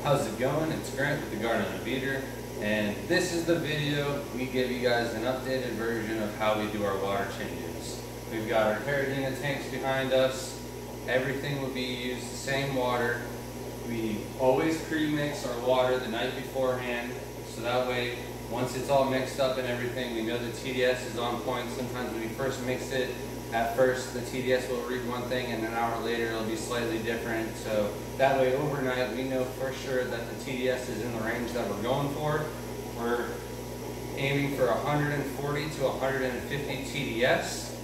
How's it going? It's Grant with the Garden of Eder, and this is the video we give you guys an updated version of how we do our water changes. We've got our Carradina tanks behind us. Everything will be used the same water. We always pre-mix our water the night beforehand, so that way once it's all mixed up and everything, we know the TDS is on point. Sometimes when we first mix it, at first the TDS will read one thing and an hour later it'll be slightly different. So that way overnight we know for sure that the TDS is in the range that we're going for. We're aiming for 140 to 150 TDS.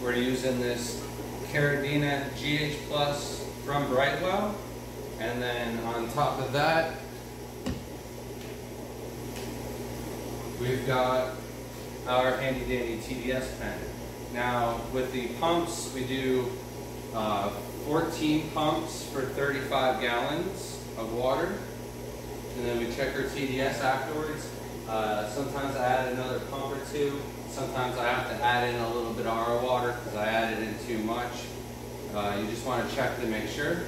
We're using this Carradina GH Plus from Brightwell, and then on top of that we've got our handy dandy TDS pen. Now with the pumps, we do 14 pumps for 35 gallons of water, and then we check our TDS afterwards. Sometimes I add another pump or two. Sometimes I have to add in a little bit of our water because I added in too much. You just want to check to make sure.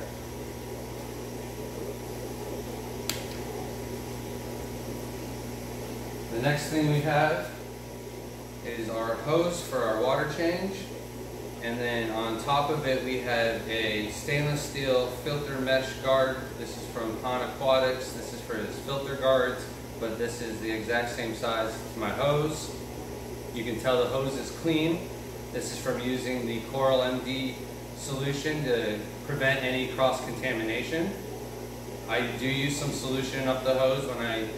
The next thing we have is our hose for our water change, and then on top of it we have a stainless steel filter mesh guard. This is from Pond Aquatics. This is for his filter guards, but this is the exact same size as my hose. You can tell the hose is clean. This is from using the Coral MD solution to prevent any cross-contamination. I do use some solution up the hose when I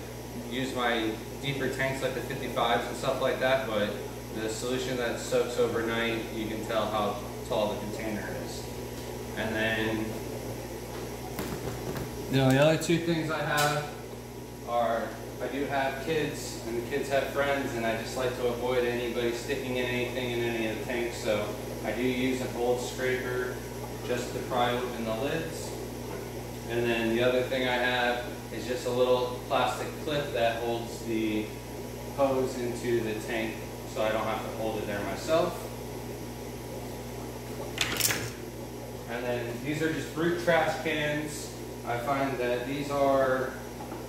use my deeper tanks like the 55s and stuff like that, but the solution that soaks overnight, you can tell how tall the container is. And then the other two things I have are, I do have kids, and the kids have friends, and I just like to avoid anybody sticking in anything in any of the tanks, so I do use an old scraper just to pry open the lids. And then the other thing I have is just a little plastic clip that holds the hose into the tank so I don't have to hold it there myself. And then these are just brute trash cans. I find that these are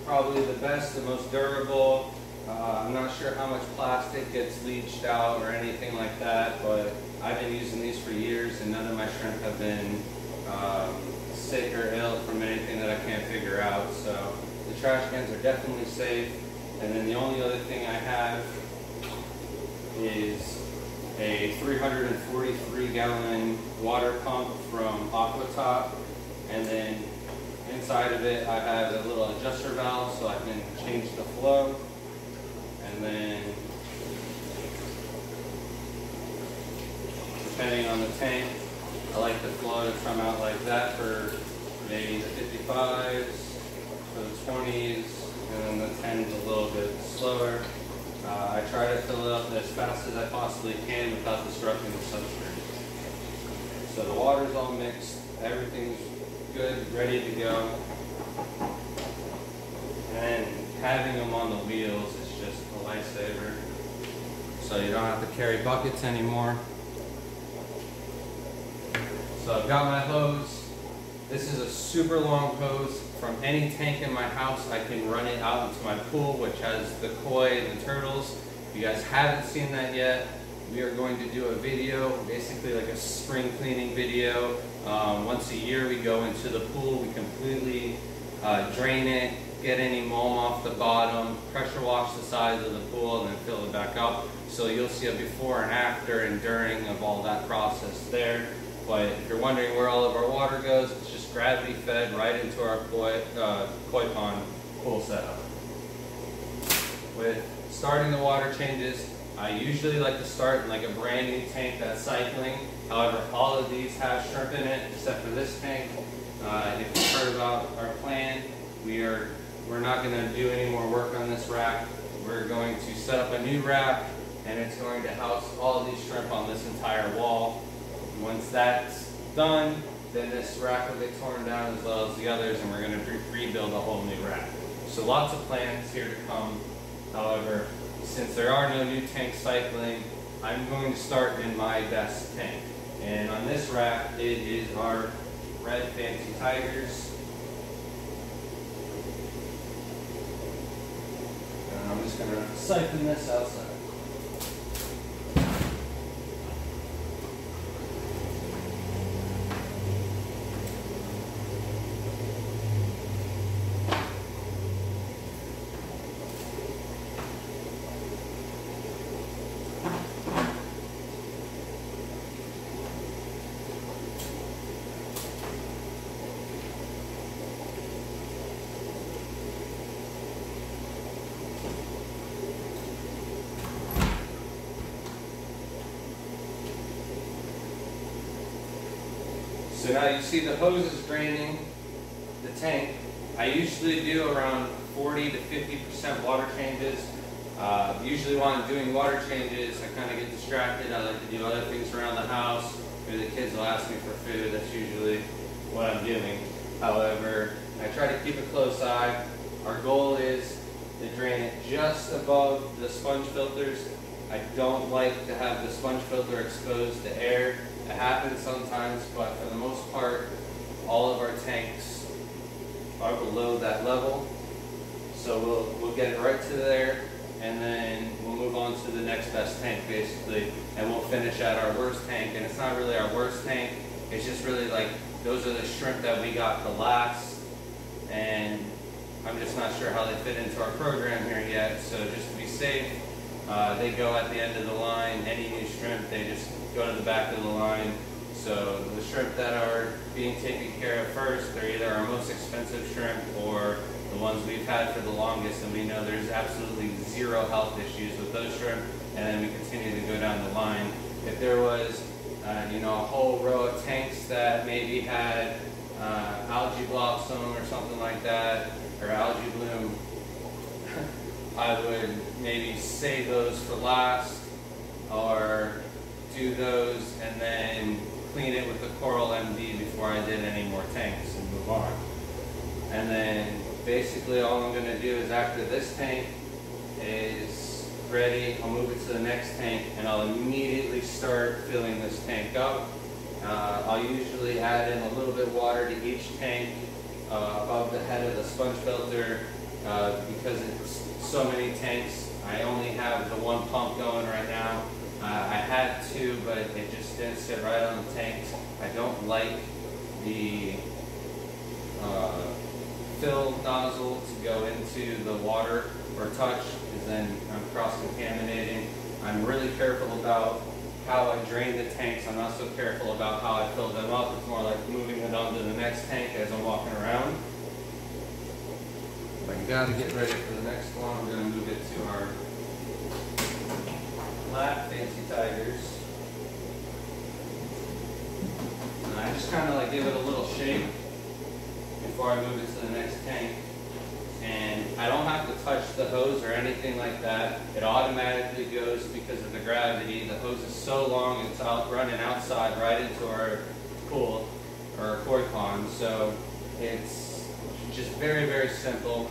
probably the best, the most durable. I'm not sure how much plastic gets leached out or anything like that, but I've been using these for years and none of my shrimp have been sick or ill from anything that I can't figure out. So the trash cans are definitely safe. And then the only other thing I have is a 343 gallon water pump from Aquatop, and then inside of it I have a little adjuster valve so I can change the flow. And then depending on the tank, I like the flow to come out like that for maybe the 55s, for the 20s, and then the 10s a little bit slower. I try to fill it up as fast as I possibly can without disrupting the substrate. So the water's all mixed, everything's good, ready to go. And having them on the wheels is just a lifesaver. So you don't have to carry buckets anymore. So I've got my hose. This is a super long hose. From any tank in my house, I can run it out into my pool, which has the koi and the turtles. If you guys haven't seen that yet, we are going to do a video, basically like a spring cleaning video. Once a year we go into the pool, we completely drain it, get any mulm off the bottom, pressure wash the sides of the pool, and then fill it back up. So you'll see a before and after and during of all that process there. But if you're wondering where all of our water goes, it's just gravity fed right into our koi pond pool setup. With starting the water changes, I usually like to start in like a brand new tank that's cycling. However, all of these have shrimp in it except for this tank. If you've heard about our plan, we're not going to do any more work on this rack. We're going to set up a new rack, and it's going to house all of these shrimp on this entire wall. Once that's done, then this rack will get torn down as well as the others, and we're going to rebuild a whole new rack. So lots of plans here to come. However, since there are no new tanks cycling, I'm going to start in my best tank. And on this rack, it is our red Fancy Tigers. And I'm just going to siphon this outside. So now you see the hose is draining the tank. I usually do around 40 to 50% water changes. Usually when I'm doing water changes, I kind of get distracted. I like to do other things around the house. Maybe the kids will ask me for food. That's usually what I'm doing. However, I try to keep a close eye. Our goal is to drain it just above the sponge filters. I don't like to have the sponge filter exposed to air. It happens sometimes, but for the most part, all of our tanks are below that level. So we'll get it right to there, and then we'll move on to the next best tank, basically, and we'll finish at our worst tank. And it's not really our worst tank, it's just really like, those are the shrimp that we got the last, and I'm just not sure how they fit into our program here yet. So just to be safe, they go at the end of the line. Any new shrimp, they just go to the back of the line. So the shrimp that are being taken care of first, they're either our most expensive shrimp or the ones we've had for the longest, and we know there's absolutely zero health issues with those shrimp, and then we continue to go down the line. If there was a whole row of tanks that maybe had algae blossom or something like that, or algae bloom, I would maybe save those for last, or do those and then clean it with the Coral MD before I did any more tanks and move on. And then basically all I'm going to do is, after this tank is ready, I'll move it to the next tank and I'll immediately start filling this tank up. I'll usually add in a little bit of water to each tank above the head of the sponge filter because it's so many tanks. I only have the one pump going right now. I had two, but it just didn't sit right on the tanks. I don't like the fill nozzle to go into the water or touch, because then I'm cross-contaminating. I'm really careful about how I drain the tanks. I'm not so careful about how I fill them up. It's more like moving it onto the next tank as I'm walking around. But I gotta get ready for the next one. I'm gonna move it to our flat Fancy Tigers. And I just kind of like give it a little shake before I move it to the next tank. And I don't have to touch the hose or anything like that. It automatically goes because of the gravity. The hose is so long, it's out running outside right into our pool or our koi pond. So it's just very, very simple.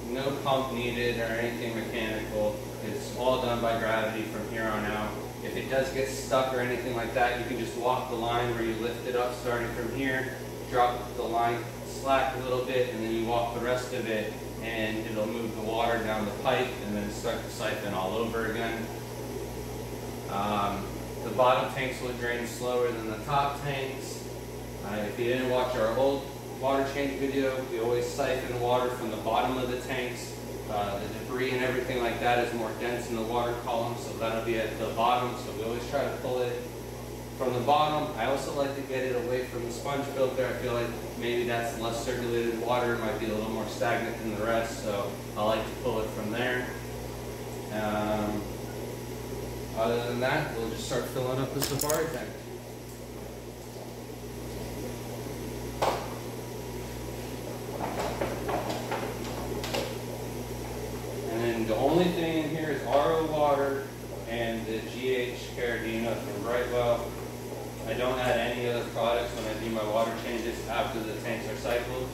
No pump needed or anything mechanical. It's all done by gravity from here on out. If it does get stuck or anything like that, you can just walk the line where you lift it up starting from here, drop the line slack a little bit, and then you walk the rest of it, and it'll move the water down the pipe and then start the siphon all over again. The bottom tanks will drain slower than the top tanks. If you didn't watch our old water change video, we always siphon water from the bottom of the tanks. The debris and everything like that is more dense in the water column, so that'll be at the bottom, so we always try to pull it from the bottom. I also like to get it away from the sponge filter. I feel like maybe that's less circulated water, it might be a little more stagnant than the rest, so I like to pull it from there. Other than that, we'll just start filling up the safari tank. The only thing in here is RO water and the GH Carradina from Brightwell. I don't add any other products when I do my water changes after the tanks are cycled.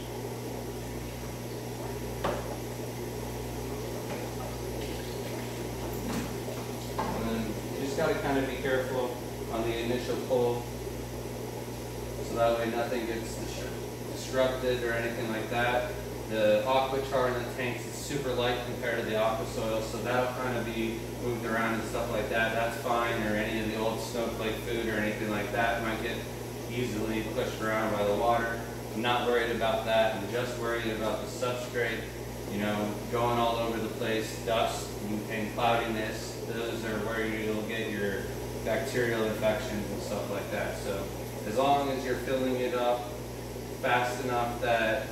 And then you just got to kind of be careful on the initial pull so that way nothing gets disrupted or anything like that. The aqua char in the tanks is super light compared to the aqua soil, so that'll kind of be moved around and stuff like that. That's fine, or any of the old snowflake food or anything like that might get easily pushed around by the water. I'm not worried about that. I'm just worried about the substrate, you know, going all over the place, dust and cloudiness. Those are where you'll get your bacterial infections and stuff like that. So as long as you're filling it up fast enough that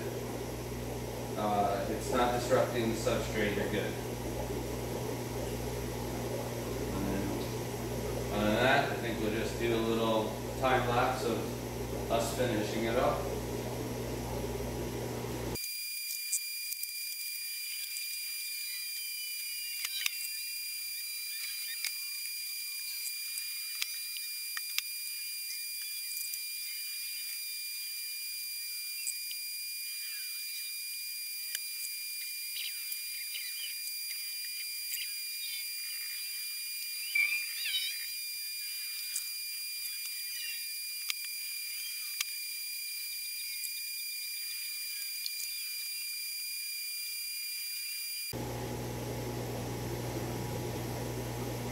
it's not disrupting the substrate, you're good. And then, other than that, I think we'll just do a little time lapse of us finishing it up.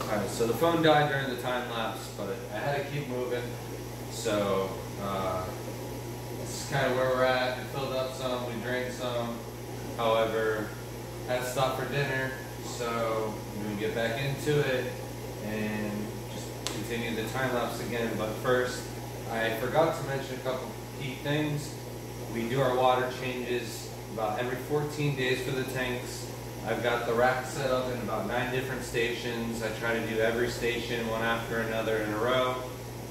Alright, so the phone died during the time lapse, but I had to keep moving. So this is kind of where we're at. We filled up some, we drank some. However, had to stop for dinner, so I'm going to get back into it and just continue the time lapse again. But first, I forgot to mention a couple key things. We do our water changes about every 14 days for the tanks. I've got the rack set up in about 9 different stations. I try to do every station one after another in a row,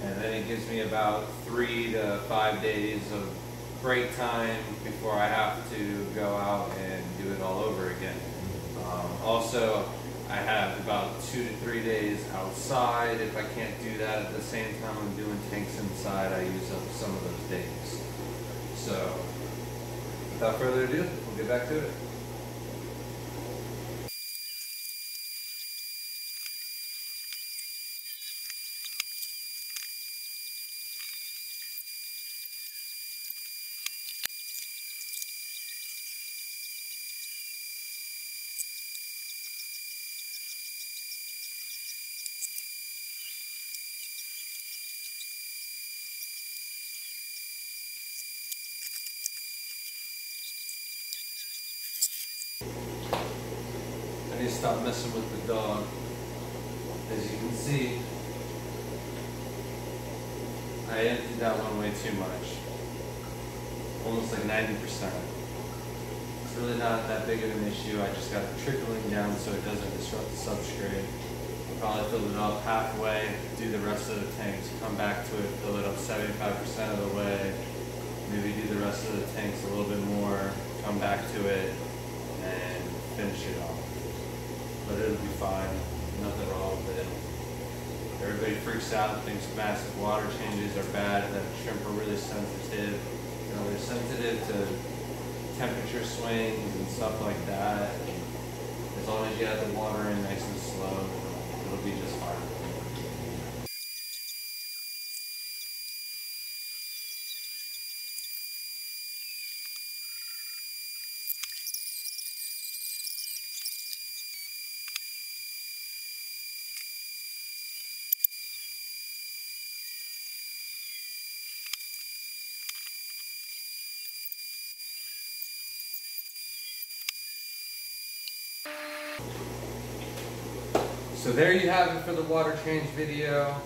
and then it gives me about 3 to 5 days of break time before I have to go out and do it all over again. Also, I have about 2 to 3 days outside. If I can't do that at the same time I'm doing tanks inside, I use up some of those days. So, without further ado, we'll get back to it. I need to stop messing with the dog. As you can see, I emptied that one way too much. Almost like 90%. It's really not that big of an issue. I just got it trickling down so it doesn't disrupt the substrate. I'll probably fill it up halfway, do the rest of the tanks, come back to it, fill it up 75% of the way, maybe do the rest of the tanks a little bit more, come back to it, and finish it off. But it'll be fine, nothing wrong with it. Everybody freaks out and thinks massive water changes are bad, that shrimp are really sensitive. You know, they're sensitive to temperature swings and stuff like that. And as long as you have the water in nice and slow, it'll be just fine. So there you have it for the water change video.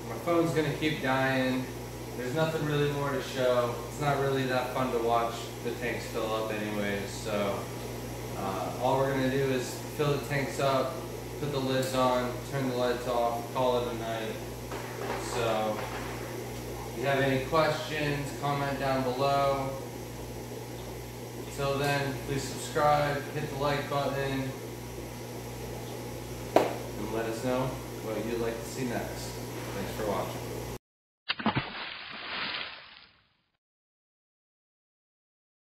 My phone's gonna keep dying. There's nothing really more to show. It's not really that fun to watch the tanks fill up anyways. So all we're gonna do is fill the tanks up, put the lids on, turn the lights off, call it a night. So if you have any questions, comment down below. Until then, please subscribe, hit the like button, and let us know what you'd like to see next. Thanks for watching.